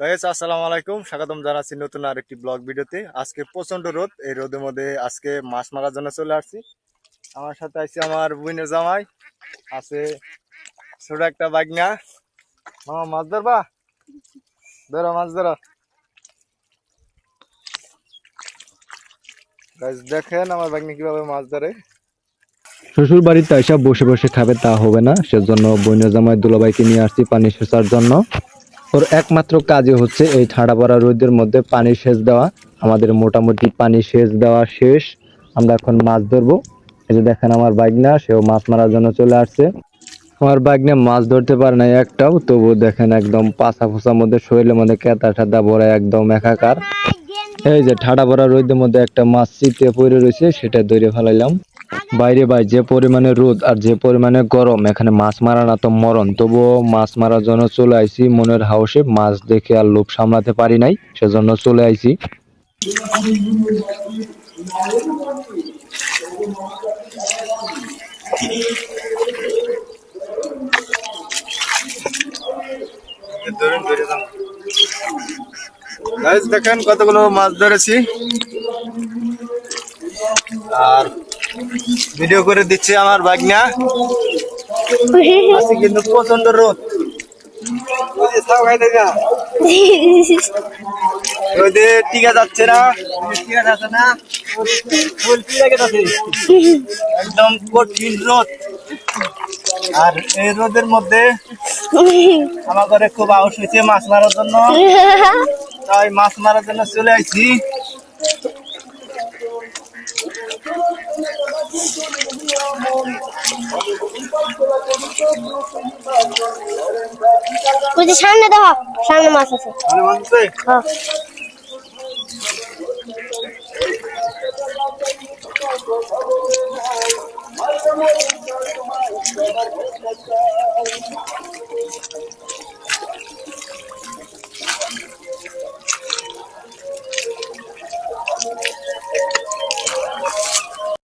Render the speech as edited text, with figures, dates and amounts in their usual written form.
Guys আসসালামু আলাইকুম, স্বাগতম জানাচ্ছি নতুন আরেকটি ব্লগ ভিডিওতে। আজকে প্রচন্ড রোদ, এই রোদের মধ্যে আজকে মাছ মারার জন্য চলে আসছি। আমার সাথে আছে আমার বুইনের জামাই, আছে ছোট একটা বাগনা। মামা মাছ ধরবা? ধরো মাছ ধরো। গাইস দেখেন আমার বাগনি কিভাবে মাছ ধরে। শ্বশুর বাড়িতে এসে বসে বসে খাবে তা হবে না, সেজন্য বইনের জামাই দুলাভাইকে নিয়ে আসছি পানি সেচার জন্য। ওর একমাত্র কাজই হচ্ছে এই ঠাড়া পড়া রোদের মধ্যে পানি সেচ দেওয়া। আমাদের মোটামুটি পানি সেচ দেওয়া শেষ, আমরা এখন মাছ ধরবো। এই যে দেখেন আমার বাইগনা, সেও মাছ মারার জন্য চলে আসছে। আমার বাইগনা মাছ ধরতে পারে না একটাও, তবু দেখেন একদম পাছা ফোসার মধ্যে শরীরের মধ্যে কেতা ঠেতা ভরে একদম একাকার। এই যে ঠাড়া পড়া রোদের মধ্যে একটা মাছ চিপে পড়ে রয়েছে, সেটা ধরে ফেলাইলাম। বাইরে ভাই যে পরিমাণে রোদ আর যে পরিমাণে গরম, এখানে মাছ মারা না তো মরণ, তবুও মাছ মারার জন্য চলে আইছি মনের হাউসে। মাছ দেখে আর লোভ সামলাতে পারি নাই, সেজন্য চলে আইছি। গাইস দেখেন কতগুলো মাছ ধরেছি, আর ভিডিও করে দিচ্ছে আমার বাগনা। আজকে কিন্তু প্রচন্ড রোদ, রোদে টিকা যাচ্ছে না, একদম কঠিন রোদ। আর এই রোদের মধ্যে আমার ঘরে খুব আউশ হয়েছে মাছ মারার জন্য, তাই মাছ মারার জন্য চলে আসছি। সামনে দেখো, সামনে মাছ আছে। হ্যাঁ।